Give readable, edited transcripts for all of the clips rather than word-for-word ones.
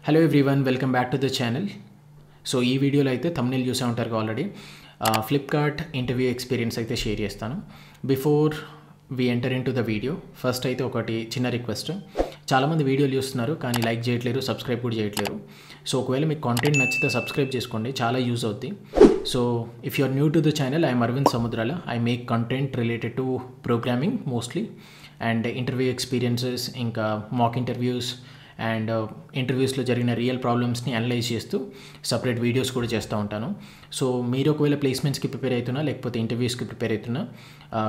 Hello everyone, welcome back to the channel. So ఈ వీడియోలో అయితే థంబ్నెయిల్ చూసే ఉంటారు ఆల్రెడీ. ఫ్లిప్కార్ట్ ఇంటర్వ్యూ ఎక్స్పీరియన్స్ అయితే షేర్ చేస్తాను. Before we enter in to the video, first అయితే ఒకటి చిన్న రిక్వెస్ట్. చాలామంది వీడియోలు చూస్తున్నారు కానీ లైక్ చేయట్లేరు, సబ్స్క్రైబ్ కూడా చేయట్లేరు. సో ఒకవేళ మీకు కాంటెంట్ నచ్చితే సబ్స్క్రైబ్ చేసుకోండి, చాలా యూజ్ అవుద్ది. So if you are new to the channel, I'm Aravind Samudrala. I make content related to programming mostly, and interview experiences, ఇంకా మాక్ ఇంటర్వ్యూస్ అండ్ ఇంటర్వ్యూస్లో జరిగిన రియల్ ప్రాబ్లమ్స్ని అనలైజ్ చేస్తూ సపరేట్ వీడియోస్ కూడా చేస్తూ ఉంటాను. సో మీరు ఒకవేళ ప్లేస్మెంట్స్కి ప్రిపేర్ అవుతున్నా లేకపోతే ఇంటర్వ్యూస్కి ప్రిపేర్ అవుతున్నా,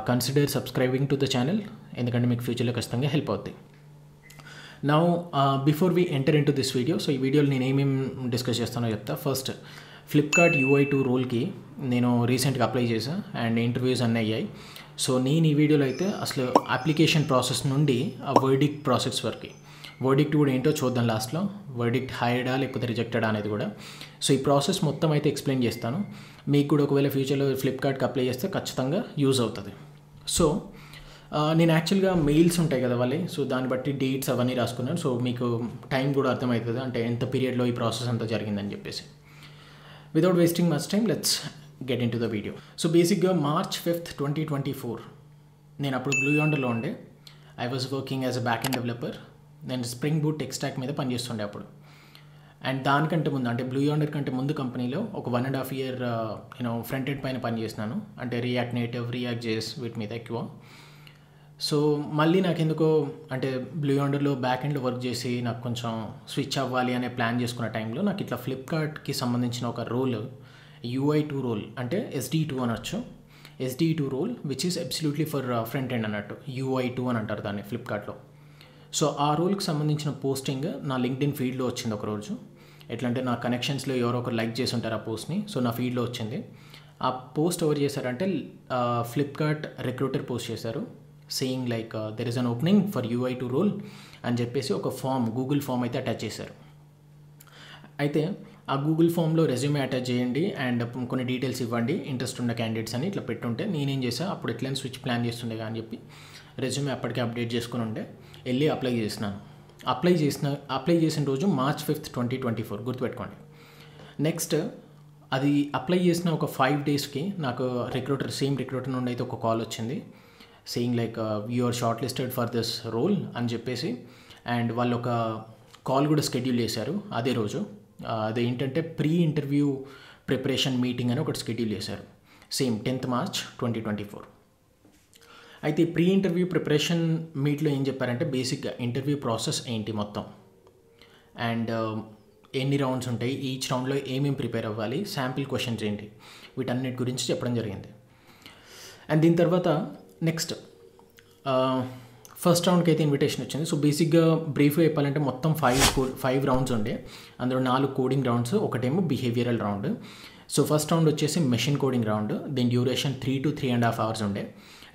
consider subscribing to the channel, ఎందుకంటే మీకు ఫ్యూచర్లో ఖచ్చితంగా హెల్ప్ అవుతాయి. Now before we enter in to this video, so ఈ వీడియోలో నేను ఏమేమి డిస్కస్ చేస్తానో చెప్తా. ఫస్ట్, ఫ్లిప్కార్ట్ UI2 రోల్కి నేను రీసెంట్గా అప్లై చేశాను అండ్ ఇంటర్వ్యూస్ అన్నీ అయ్యాయి. సో నేను ఈ వీడియోలో అయితే అసలు అప్లికేషన్ ప్రాసెస్ నుండి ఆ వర్డిక్ట్ ప్రాసెస్ వరకు, వర్డిక్ట్ కూడా ఏంటో చూద్దాం లాస్ట్లో, వర్డిక్ట్ హైర్డా లేకపోతే రిజెక్టెడా అనేది కూడా. సో ఈ ప్రాసెస్ మొత్తం అయితే ఎక్స్ప్లెయిన్ చేస్తాను. మీకు కూడా ఒకవేళ ఫ్యూచర్లో ఫ్లిప్కార్ట్కి అప్లై చేస్తే ఖచ్చితంగా యూజ్ అవుతుంది. సో నేను యాక్చువల్గా మెయిల్స్ ఉంటాయి కదా వాళ్ళే, సో దాన్ని బట్టి డేట్స్ అవన్నీ రాసుకున్నాను. సో మీకు టైం కూడా అర్థమవుతుంది, అంటే ఎంత పీరియడ్లో ఈ ప్రాసెస్ అంతా జరిగిందని చెప్పేసి. Without wasting much time, let's get in to the video. So బేసిక్గా March 5th, 2024 నేను అప్పుడు బ్లూ యాండర్లో ఉండే. I was working as a back end developer. నేను స్ప్రింగ్ బూట్ టెక్ స్టాక్ మీద పనిచేస్తుండే అప్పుడు. అండ్ దానికంటే ముందు, అంటే బ్లూ యాండర్ కంటే ముందు కంపెనీలో ఒక 1.5 year ఫ్రంట్ ఎండ్ పైన పనిచేసినాను. అంటే రియాక్ట్ నేటివ్, రియాక్ట్ జేఎస్ వీటి మీద ఎక్కువ. సో మళ్ళీ నాకు ఎందుకో అంటే బ్లూ యాండర్లో బ్యాక్ ఎండ్లో వర్క్ చేసి నాకు కొంచెం స్విచ్ అవ్వాలి అనే ప్లాన్ చేసుకున్న టైంలో నాకు ఇట్లా ఫ్లిప్కార్ట్కి సంబంధించిన ఒక రోల్, UI2 రోల్, అంటే SD2 అనొచ్చు. SD2 role which is absolutely for front end అన్నట్టు, UI2 అని అంటారు దాన్ని ఫ్లిప్కార్ట్లో. సో ఆ రోల్కి సంబంధించిన పోస్టింగ్ నా లింక్డ్ఇన్ ఫీడ్లో వచ్చింది ఒకరోజు. ఎట్లా అంటే నా కనెక్షన్స్లో ఎవరో ఒకరు లైక్ చేసి ఉంటారు ఆ పోస్ట్ని. సో నా ఫీడ్లో వచ్చింది. ఆ పోస్ట్ ఎవరు చేశారంటే ఫ్లిప్కార్ట్ రిక్రూటర్ పోస్ట్ చేశారు, saying like there is an opening for UI2 role అని చెప్పేసి ఒక ఫామ్, గూగుల్ ఫామ్ అయితే అటాచ్ చేశారు. అయితే ఆ గూగుల్ ఫామ్లో రెజ్యూమే అటాచ్ చేయండి అండ్ కొన్ని డీటెయిల్స్ ఇవ్వండి ఇంట్రెస్ట్ ఉన్న క్యాండిడేట్స్ అని ఇట్లా పెట్టుంటే, నేనేం చేశాను అప్పుడు ఎట్లయినా స్విచ్ ప్లాన్ చేస్తుండే అని చెప్పి రెజ్యూమే అప్పటికే అప్డేట్ చేసుకుని ఉండే, వెళ్ళి అప్లై చేసినాను. అప్లై చేసిన రోజు March 5th, 2024 గుర్తుపెట్టుకోండి. నెక్స్ట్ అది అప్లై చేసిన ఒక 5 daysకి నాకు సేమ్ రిక్రూటర్ నుండి అయితే ఒక కాల్ వచ్చింది, saying like you are shortlisted for this role అని చెప్పేసి. అండ్ వాళ్ళు ఒక కాల్ కూడా షెడ్యూల్ చేశారు అదే రోజు. అదేంటంటే ప్రీ ఇంటర్వ్యూ ప్రిపరేషన్ మీటింగ్ అని ఒకటి షెడ్యూల్ చేశారు, సేమ్ 10th March 2024. అయితే ప్రీ ఇంటర్వ్యూ ప్రిపరేషన్ మీట్లో ఏం చెప్పారంటే బేసిక్గా ఇంటర్వ్యూ ప్రాసెస్ ఏంటి మొత్తం, అండ్ ఎన్ని రౌండ్స్ ఉంటాయి, ఈచ్ రౌండ్లో ఏమేమి ప్రిపేర్ అవ్వాలి, శాంపిల్ క్వశ్చన్స్ ఏంటి, వీటన్నిటి గురించి చెప్పడం జరిగింది. అండ్ దీని తర్వాత నెక్స్ట్ ఫస్ట్ రౌండ్కి అయితే ఇన్విటేషన్ వచ్చింది. సో బేసిక్గా బ్రీఫ్గా చెప్పాలంటే మొత్తం 5 రౌండ్స్ ఉండే, అందులో 4 కోడింగ్ రౌండ్స్, ఒకటేమో behavioural round. So first round వచ్చేసి మెషిన్ కోడింగ్ రౌండ్, దీని డ్యూరేషన్ 3 to 3.5 hours ఉండే.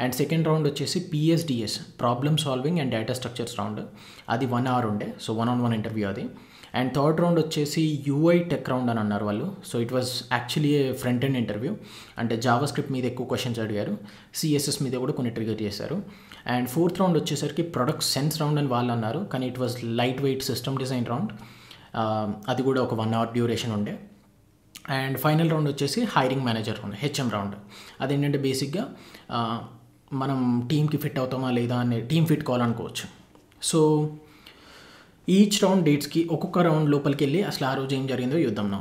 అండ్ సెకండ్ రౌండ్ వచ్చేసి PSDS, problem solving and data structures round, అది 1 hour ఉండే. సో 1-on-1 ఇంటర్వ్యూ అది. అండ్ థర్డ్ రౌండ్ వచ్చేసి UI టెక్ రౌండ్ అని అన్నారు వాళ్ళు. So it was actually A front end interview, అంటే జావా స్క్రిప్ట్ మీద ఎక్కువ క్వశ్చన్స్ అడిగారు, CSS మీద కూడా కొన్ని ట్రిగర్ చేశారు. అండ్ ఫోర్త్ రౌండ్ వచ్చేసరికి ప్రొడక్ట్ సెన్స్ రౌండ్ అని వాళ్ళు అన్నారు, కానీ it was light weight system design round, అది కూడా ఒక 1 hour డ్యూరేషన్ ఉండే. అండ్ ఫైనల్ రౌండ్ వచ్చేసి hiring manager round, HM round. అదేంటంటే బేసిక్గా మనం టీమ్కి ఫిట్ అవుతామా లేదా అని టీమ్ ఫిట్ కాల్ అనుకోవచ్చు. సో ఈచ్ రౌండ్ డేట్స్కి ఒక్కొక్క రౌండ్ లోపలికి వెళ్ళి అసలు ఆ రోజు ఏం జరిగిందో చూద్దాం నా.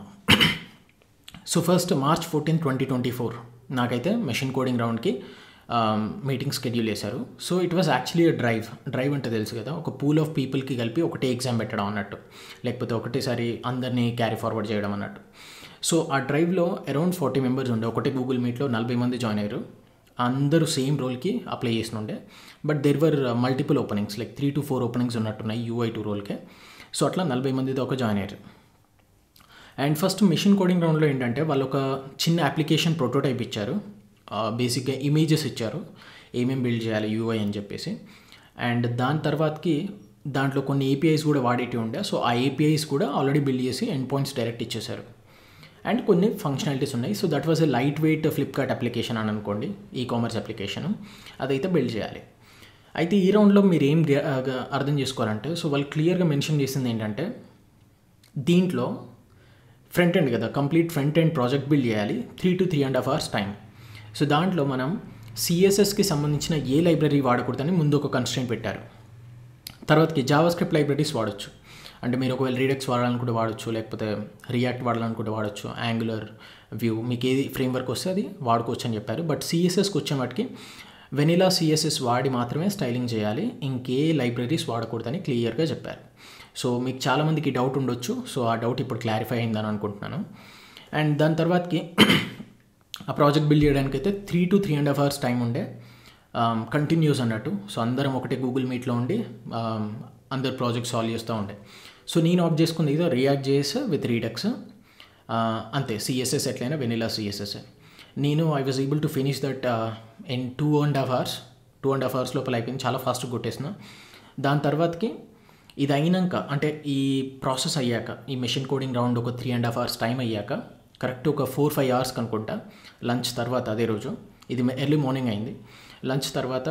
సో ఫస్ట్ March 14th, 2024 నాకైతే మెషిన్ కోడింగ్ రౌండ్కి మీటింగ్ షెడ్యూల్ చేశారు. So it was actually drive అంటే తెలుసు కదా, ఒక పూల్ ఆఫ్ పీపుల్కి కలిపి ఒకటే ఎగ్జామ్ పెట్టడం అన్నట్టు, లేకపోతే ఒకటేసారి అందరినీ క్యారీ ఫార్వర్డ్ చేయడం అన్నట్టు. సో ఆ డ్రైవ్లో అరౌండ్ 40 members ఉండే, ఒకటే గూగుల్ మీట్లో 40 మంది జాయిన్ అయ్యారు. అందరూ సేమ్ రోల్కి అప్లై చేసిన ఉండే, but there were multiple openings, like 3 to 4 openings ఉన్నట్టున్నాయి UI2 రోల్కే. సో అట్లా 40 మందితో ఒక జాయిన్ అయ్యారు. అండ్ ఫస్ట్ మిషన్ కోడింగ్ రౌండ్లో ఏంటంటే వాళ్ళు ఒక చిన్న అప్లికేషన్ ప్రోటోటైప్ ఇచ్చారు, బేసిక్గా ఇమేజెస్ ఇచ్చారు ఏమేమి బిల్డ్ చేయాలి UI అని చెప్పేసి. అండ్ దాని తర్వాతకి దాంట్లో కొన్ని APIs కూడా వాడేటి ఉండే. సో ఆ APIs కూడా ఆల్రెడీ బిల్డ్ చేసి ఎండ్ పాయింట్స్ డైరెక్ట్ ఇచ్చేశారు. అండ్ కొన్ని ఫంక్షనాలిటీస్ ఉన్నాయి. So that was a light weight Flipkart application అని అనుకోండి, ఈకామర్స్ అప్లికేషన్, అదైతే బిల్డ్ చేయాలి. అయితే ఈ రౌండ్లో మీరు ఏం అర్థం చేసుకోవాలంటే, సో వాళ్ళు క్లియర్గా మెన్షన్ చేసింది ఏంటంటే దీంట్లో ఫ్రంట్ ఎండ్ కదా, complete front end project build చేయాలి 3 to 3.5 hours టైం. సో దాంట్లో మనం సిఎస్ఎస్కి సంబంధించిన ఏ లైబ్రరీ వాడకూడదని ముందు ఒక కన్స్ట్రెయింట్ పెట్టారు. తర్వాతకి జావా స్క్రిప్ట్ లైబ్రరీస్ వాడచ్చు. అంటే మీరు ఒకవేళ రీడెక్స్ వాడాలనుకుంటే వాడచ్చు, లేకపోతే రియాక్ట్ వాడాలనుకుంటే వాడచ్చు, యాంగులర్, వ్యూ, మీకు ఏది ఫ్రేమ్వర్క్ వస్తే అది వాడుకోవచ్చు అని చెప్పారు. బట్ సిఎస్ఎస్కి వచ్చే వాటికి వెనిలా సిఎస్ఎస్ వాడి మాత్రమే స్టైలింగ్ చేయాలి, ఇంకే లైబ్రరీస్ వాడకూడదని క్లియర్గా చెప్పారు. సో మీకు చాలామందికి డౌట్ ఉండొచ్చు. సో ఆ డౌట్ ఇప్పుడు క్లారిఫై అయిందని అనుకుంటున్నాను. అండ్ దాని తర్వాతకి ఆ ప్రాజెక్ట్ బిల్డ్ చేయడానికైతే 3 to 3.5 hours టైం ఉండే, కంటిన్యూస్ అన్నట్టు. సో అందరం ఒకటే గూగుల్ మీట్లో ఉండి అందరు ప్రాజెక్ట్ సాల్వ్ చేస్తూ ఉండే. సో నేను ఆప్ట్ చేసుకుంది ఏదో రియాక్ట్ జేఎస్ విత్ రీడక్స్, అంతే. సిఎస్ఎస్ ఎట్లయినా వెనిలా సిఎస్ఎస్. నేను I was able to finish that in 2.5 hours లోపల అయిపోయింది. చాలా ఫాస్ట్గా కొట్టేసిన. దాని తర్వాతకి ఇది అయినాక, అంటే ఈ ప్రాసెస్ అయ్యాక, ఈ మెషిన్ కోడింగ్ రౌండ్ ఒక 3.5 hours టైం అయ్యాక, కరెక్ట్ ఒక 4-5 hours కనుకుంటా లంచ్ తర్వాత, అదే రోజు ఇది ఎర్లీ మార్నింగ్ అయింది. లంచ్ తర్వాత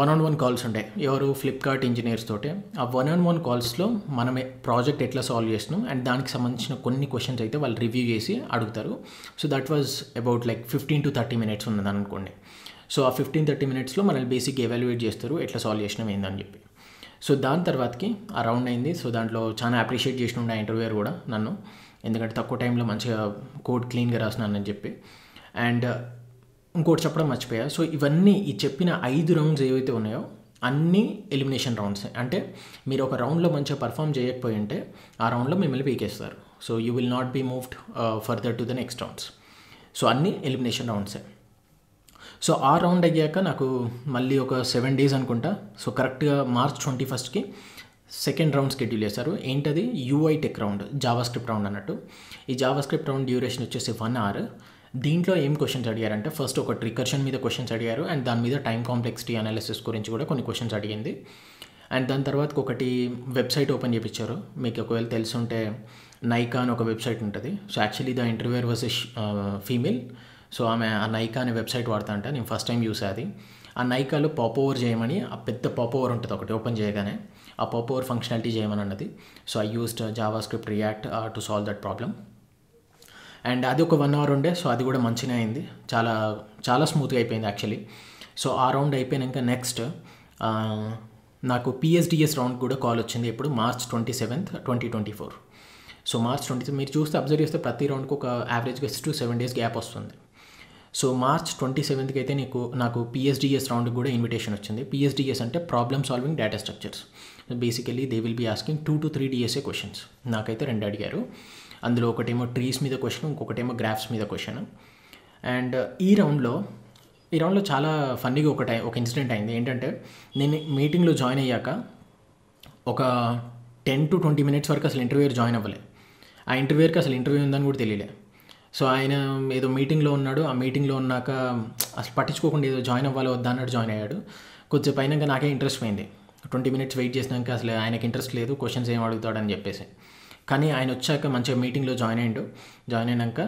1-on-1 కాల్స్ ఉంటాయి ఎవరు ఫ్లిప్కార్ట్ ఇంజనీర్స్ తోటి. ఆ 1-on-1 కాల్స్లో మనమే ప్రాజెక్ట్ ఎట్లా సాల్వ్ చేసినాం అండ్ దానికి సంబంధించిన కొన్ని క్వశ్చన్స్ అయితే వాళ్ళు రివ్యూ చేసి అడుగుతారు. So that was about like 15 to 30 minutes ఉన్నదని అనుకోండి. సో ఆ 15-30 minutesలో మనల్ని బేసిక్ ఎవాల్యుయేట్ చేస్తారు ఎట్లా సాల్వ్ చేసినాం ఏందని చెప్పి. సో దాని తర్వాతకి ఆ రౌండ్ అయింది. సో దాంట్లో చాలా అప్రిషియేట్ చేసిన ఉండే ఇంటర్వ్యూయర్ కూడా నన్ను, ఎందుకంటే తక్కువ టైంలో మంచిగా కోడ్ క్లీన్గా రాసినానని చెప్పి. అండ్ ఇంకోటి చెప్పడం మర్చిపోయా. సో ఇవన్నీ ఈ చెప్పిన 5 rounds ఏవైతే ఉన్నాయో అన్నీ ఎలిమినేషన్ రౌండ్స్. అంటే మీరు ఒక రౌండ్లో మంచిగా పర్ఫామ్ చేయకపోయి ఉంటే ఆ రౌండ్లో మిమ్మల్ని పీకేస్తారు. So you will not be moved further to the next rounds. So అన్నీ ఎలిమినేషన్ రౌండ్సే. సో ఆ రౌండ్ అయ్యాక నాకు మళ్ళీ ఒక 7 days అనుకుంటా. సో కరెక్ట్గా March 21st second round schedule చేశారు. ఏంటది? UI tech round, Java script round అన్నట్టు. ఈ జావా స్క్రిప్ట్ రౌండ్ డ్యూరేషన్ వచ్చేసి 1 hour. దీంట్లో ఏం క్వశ్చన్స్ అడిగారంటే, ఫస్ట్ ఒక రికర్షన్ మీద క్వశ్చన్స్ అడిగారు అండ్ దాని మీద టైం కాంప్లెక్సిటీ అనాలిసిస్ గురించి కూడా కొన్ని క్వశ్చన్స్ అడిగింది. అండ్ దాని తర్వాత ఒకటి వెబ్సైట్ ఓపెన్ చేయించారు. మీకు ఒకవేళ తెలుసుంటే నైకా అని ఒక వెబ్సైట్ ఉంటుంది. So actually the interviewer was female. So ఆమె ఆ నైకా అనే వెబ్సైట్ వాడుతా అంటే నేను ఫస్ట్ టైం చూసా అది. ఆ నైకాలో పాప్ ఓవర్ చేయమని, ఆ పెద్ద పాప్ ఓవర్ ఉంటుంది ఒకటి ఓపెన్ చేయగానే, ఆ పాప్ ఓవర్ ఫంక్షనాలిటీ చేయమని అన్నది. So I used Java script react to solve that problem. And అది ఒక 1 hour ఉండే. సో అది కూడా మంచిగా అయింది, చాలా చాలా స్మూత్గా అయిపోయింది యాక్చువల్లీ. సో ఆ రౌండ్ అయిపోయాక నెక్స్ట్ నాకు పిఎస్డిఎస్ రౌండ్ కూడా కాల్ వచ్చింది. ఇప్పుడు March 27th, 2024. సో March 27 మీరు చూస్తే అబ్జర్వ్ చేస్తే ప్రతి రౌండ్కి ఒక యావరేజ్గా 6 to 7 days గ్యాప్ వస్తుంది. సో March 27th అయితే నాకు పిఎస్డిఎస్ రౌండ్కి కూడా ఇన్విటేషన్ వచ్చింది. పిఎస్డిఎస్ అంటే problem solving data structures. Basically they will be asking 2 to 3 DSA questions. నాకైతే 2 అడిగారు. అందులో ఒకటేమో ట్రీస్ మీద క్వశ్చన్, ఇంకొకటేమో గ్రాఫ్స్ మీద క్వశ్చన్. అండ్ ఈ రౌండ్లో చాలా ఫన్నీగా ఒక ఇన్సిడెంట్ అయింది. ఏంటంటే నేను మీటింగ్లో జాయిన్ అయ్యాక ఒక 10 to 20 minutes వరకు అసలు ఇంటర్వ్యూయర్ జాయిన్ అవ్వలే. ఆ ఇంటర్వ్యూయర్కి అసలు ఇంటర్వ్యూ ఉందని కూడా తెలియలే. సో ఆయన ఏదో మీటింగ్లో ఉన్నాడు. ఆ మీటింగ్లో ఉన్నాక అసలు పట్టించుకోకుండా ఏదో జాయిన్ అవ్వాలి వద్దా అన్నట్టు జాయిన్ అయ్యాడు. కొద్దిసేపు అయినాక నాకే ఇంట్రెస్ట్ పోయింది. 20 minutes వెయిట్ చేసినాక అసలు ఆయనకి ఇంట్రెస్ట్ లేదు, క్వశ్చన్స్ ఏం అడుగుతాడని చెప్పేసి. కానీ ఆయన వచ్చాక మంచిగా మీటింగ్లో జాయిన్ అయినాక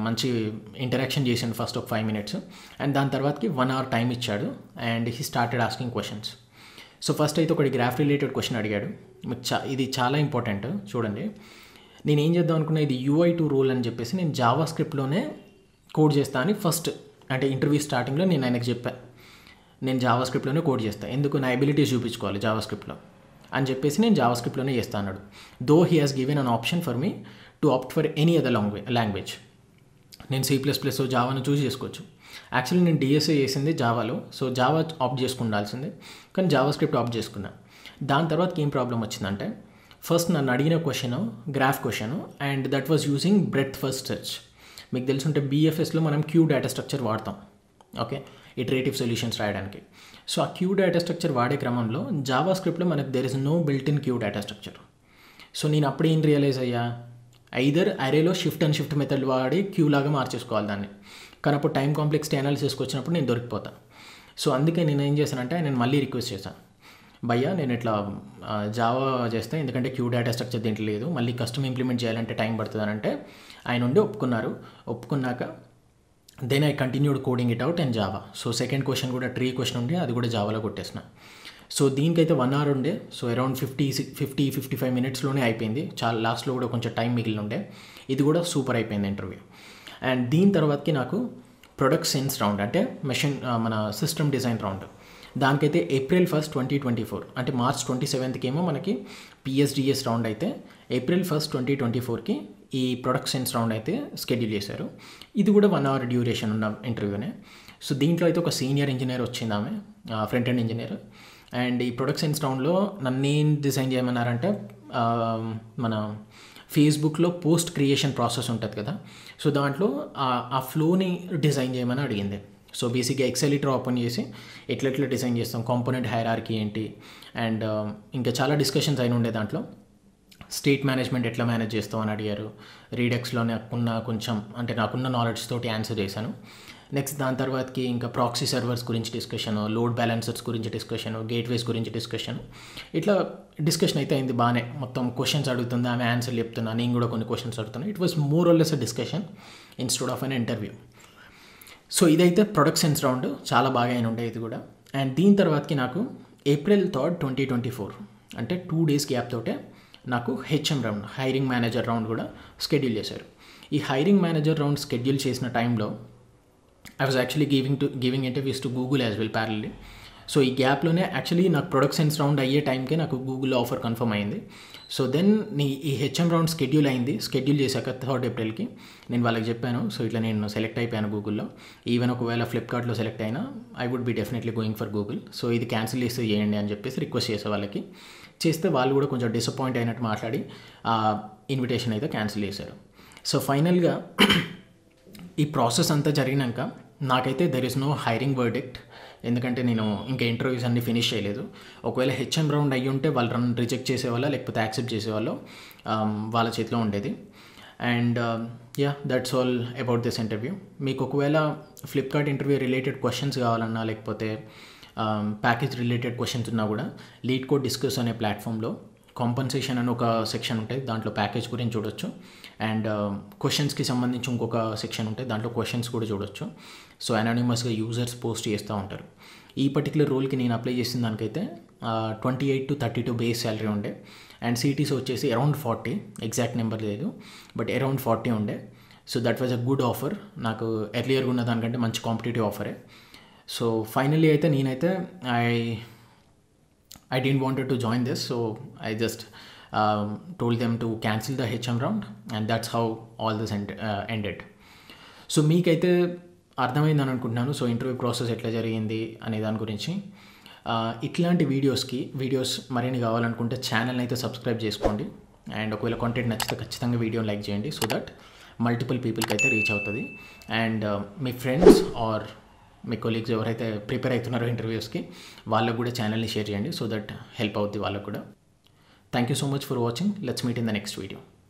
మంచి ఇంటరాక్షన్ చేసాడు ఫస్ట్ ఒక 5 minutes. అండ్ దాని తర్వాతకి 1 hour టైం ఇచ్చాడు and he started asking questions. So first అయితే ఒకటి గ్రాఫ్ రిలేటెడ్ క్వశ్చన్ అడిగాడు. ఇది చాలా ఇంపార్టెంట్ చూడండి. నేను ఏం చేద్దాం అనుకున్నా, ఇది UI2 రోల్ అని చెప్పేసి నేను జావా స్క్రిప్ట్లోనే కోడ్ చేస్తా అని ఫస్ట్, అంటే ఇంటర్వ్యూ స్టార్టింగ్లో నేను ఆయనకు చెప్పాను, నేను జావా స్క్రిప్ట్లోనే కోడ్ చేస్తాను, ఎందుకు నా ఎబిలిటీస్ చూపించుకోవాలి జావా స్క్రిప్ట్లో అని చెప్పేసి నేను జావా స్క్రిప్ట్లోనే చేస్తా అన్నాడు. Though he has given an option for me to opt for any other language. నేను C++ జావాను చూస్ చేసుకోవచ్చు. యాక్చువల్లీ నేను DSA చేసింది జావాలో. సో జావా ఆప్ట్ చేసుకుండాల్సిందే, కానీ జావా స్క్రిప్ట్ ఆప్ట్ చేసుకున్నా. దాని తర్వాత ఏం ప్రాబ్లం వచ్చిందంటే, ఫస్ట్ నన్ను అడిగిన question graph question and that was using breadth first search. మీకు తెలుసుంటే BFSలో మనం క్యూ డేటా స్ట్రక్చర్ వాడతాం, ఓకే, ఇటరేటివ్ సొల్యూషన్స్ రాయడానికి. సో ఆ క్యూ డేటా స్ట్రక్చర్ వాడే క్రమంలో జావా స్క్రిప్ట్లో మనకు there is no built in queue data structure. So నేను అప్పుడు ఏం రియలైజ్ అయ్యా, ఐదర్ అరేలో షిఫ్ట్ మెథడ్ వాడి క్యూ లాగా మార్చేసుకోవాలి దాన్ని. కానీ అప్పుడు టైం కాంప్లెక్సిటీ అనాలిసిస్కి వచ్చినప్పుడు నేను దొరికిపోతాను. సో అందుకే నేను ఏం చేశానంటే నేను మళ్ళీ రిక్వెస్ట్ చేశాను, భయ్యా నేను ఇట్లా జావా చేస్తాను, ఎందుకంటే క్యూ డేటా స్ట్రక్చర్ దీంట్లో లేదు, మళ్ళీ కస్టమ్ ఇంప్లిమెంట్ చేయాలంటే టైం పడుతుంది అని అంటే ఆయన ఉండి ఒప్పుకున్నాక then I continued coding it out in Java. So second question కూడా ట్రీ క్వశ్చన్ ఉండి అది కూడా జావాలో కొట్టేసిన. సో దీనికైతే 1 అవర్ ఉండే. సో అరౌండ్ 55 మినిట్స్లోనే అయిపోయింది. చాలా లాస్ట్లో కూడా కొంచెం టైం మిగిలి ఉండే. ఇది కూడా సూపర్ అయిపోయింది ఇంటర్వ్యూ. అండ్ దీని తర్వాతకి నాకు ప్రొడక్ట్ సెన్స్ రౌండ్ అంటే మన సిస్టమ్ డిజైన్ రౌండ్. దానికైతే April 1, 2024 అంటే March 27th ఏమో మనకి PSDS రౌండ్ అయితే April 1, 2024కి ఈ ప్రొడక్ట్ సెన్స్ రౌండ్ అయితే షెడ్యూల్ చేశారు. ఇది కూడా 1 అవర్ డ్యూరేషన్ ఉన్న ఇంటర్వ్యూనే. సో దీంట్లో అయితే ఒక సీనియర్ ఇంజనీర్ వచ్చింది, ఆమె ఫ్రంట్ ఎండ్ ఇంజనీర్. అండ్ ఈ ప్రొడక్ట్ సెన్స్ రౌండ్లో నన్ను ఏం డిజైన్ చేయమన్నారంటే మన ఫేస్బుక్లో పోస్ట్ క్రియేషన్ ప్రాసెస్ ఉంటుంది కదా, సో దాంట్లో ఆ ఫ్లోని డిజైన్ చేయమని అడిగింది. సో బేసిక్గా ఎక్సెల్ ఎడిటర్ ఓపెన్ చేసి ఎట్లా డిజైన్ చేస్తాం, కాంపోనెంట్ హైరార్కీ ఏంటి, అండ్ ఇంకా చాలా డిస్కషన్స్ అయిన ఉండే. దాంట్లో స్టేట్ మేనేజ్మెంట్ ఎట్లా మేనేజ్ చేస్తాం అని అడిగారు. రీడెక్స్లో నాకున్న నాలెడ్జ్ తోటి ఆన్సర్ చేశాను. నెక్స్ట్ దాని తర్వాతకి ఇంకా ప్రాక్సీ సర్వర్స్ గురించి డిస్కషన్, లోడ్ బ్యాలెన్సర్స్ గురించి డిస్కషన్, గేట్వేస్ గురించి డిస్కషన్, ఇట్లా డిస్కషన్ అయితే అయింది బాగానే. మొత్తం క్వశ్చన్స్ అడుగుతుంది, ఆమె ఆన్సర్ చెప్తున్నా, నేను కూడా కొన్ని క్వశ్చన్స్ అడుగుతున్నాను. It was more or less a discussion instead of an interview. So ఇదైతే ప్రొడక్ట్ సెన్స్ రౌండ్, చాలా బాగా అయిన ఉండే ఇది కూడా. అండ్ దీని తర్వాతకి నాకు April 3, 2024 అంటే 2 days గ్యాప్ తోటే నాకు HM round, hiring manager round కూడా షెడ్యూల్ చేశారు. ఈ హైరింగ్ మేనేజర్ రౌండ్ షెడ్యూల్ చేసిన టైంలో I was actually giving interviews to Google as well parallelly. So ఈ గ్యాప్లోనే యాక్చువల్లీ నాకు ప్రొడక్ట్ సెన్స్ రౌండ్ అయ్యే టైంకే నాకు గూగుల్లో ఆఫర్ కన్ఫర్మ్ అయింది. సో దెన్ ఈ HM రౌండ్ షెడ్యూల్ అయింది. షెడ్యూల్ చేశాక 3rd Aprilకి నేను వాళ్ళకి చెప్పాను, సో ఇట్లా నేను సెలెక్ట్ అయిపోయాను గూగుల్లో. ఈవెన్ ఒకవేళ ఫ్లిప్కార్ట్లో సెలెక్ట్ అయినా I would be definitely going for Google. So ఇది క్యాన్సిల్ చేస్తే చేయండి అని చెప్పేసి రిక్వెస్ట్ చేసే వాళ్ళకి చేస్తే వాళ్ళు కూడా కొంచెం డిసప్పాయింట్ అయినట్టు మాట్లాడి ఇన్విటేషన్ అయితే క్యాన్సిల్ చేశారు. సో ఫైనల్గా ఈ ప్రాసెస్ అంతా జరిగినాక నాకైతే there is no hiring verdict, ఎందుకంటే నేను ఇంకా ఇంటర్వ్యూస్ అన్నీ ఫినిష్ చేయలేదు. ఒకవేళ HM రౌండ్ అయ్యి ఉంటే వాళ్ళు రిజెక్ట్ చేసేవాళ్ళ లేకపోతే యాక్సెప్ట్ చేసేవాళ్ళు వాళ్ళ చేతిలో ఉండేది. And that's all about this interview. మీకు ఒకవేళ ఫ్లిప్కార్ట్ ఇంటర్వ్యూ రిలేటెడ్ క్వశ్చన్స్ కావాలన్నా లేకపోతే ప్యాకేజ్ రిలేటెడ్ క్వశ్చన్స్ ఉన్నా కూడా లీడ్ కోడ్ డిస్కస్ అనే ప్లాట్ఫామ్లో కాంపన్సేషన్ అని ఒక సెక్షన్ ఉంటుంది, దాంట్లో ప్యాకేజ్ గురించి చూడొచ్చు. అండ్ క్వశ్చన్స్కి సంబంధించి ఇంకొక సెక్షన్ ఉంటుంది, దాంట్లో క్వశ్చన్స్ కూడా చూడొచ్చు. సో అనానిమస్గా యూజర్స్ పోస్ట్ చేస్తూ ఉంటారు. ఈ పర్టికులర్ రోల్కి నేను అప్లై చేసిన దానికైతే 28 to 32 బేస్ శాలరీ ఉండే. అండ్ సిటీస్ వచ్చేసి అరౌండ్ 40, ఎగ్జాక్ట్ నెంబర్ లేదు బట్ అరౌండ్ 40 ఉండే. So that was a good offer. నాకు ఎర్లియర్గా ఉన్న దానికంటే మంచి కాంపిటేటివ్ ఆఫరే. సో ఫైనల్లీ అయితే నేనైతే I didn't wanted to join this, so I just told them to cancel the HM round, and that's how all this ended. So మీకైతే అర్థమైందని అనుకుంటున్నాను. So interview process ఎట్లా జరిగింది అనే దాని గురించి. ఇట్లాంటి వీడియోస్ మరిన్ని కావాలనుకుంటే ఛానల్ని అయితే సబ్స్క్రైబ్ చేసుకోండి. అండ్ ఒకవేళ కాంటెంట్ నచ్చితే ఖచ్చితంగా వీడియోని లైక్ చేయండి, సో దట్ మల్టిపుల్ పీపుల్కి అయితే రీచ్ అవుతుంది. అండ్ మీ ఫ్రెండ్స్ ఆర్ మీ కొలీగ్స్ ఎవరైతే ప్రిపేర్ అవుతున్నారో ఇంటర్వ్యూస్కి వాళ్ళకు కూడా ఛానల్ని షేర్ చేయండి, సో దట్ హెల్ప్ అవుద్ది వాళ్ళకు కూడా. Thank you so much for watching. Let's meet in the next video.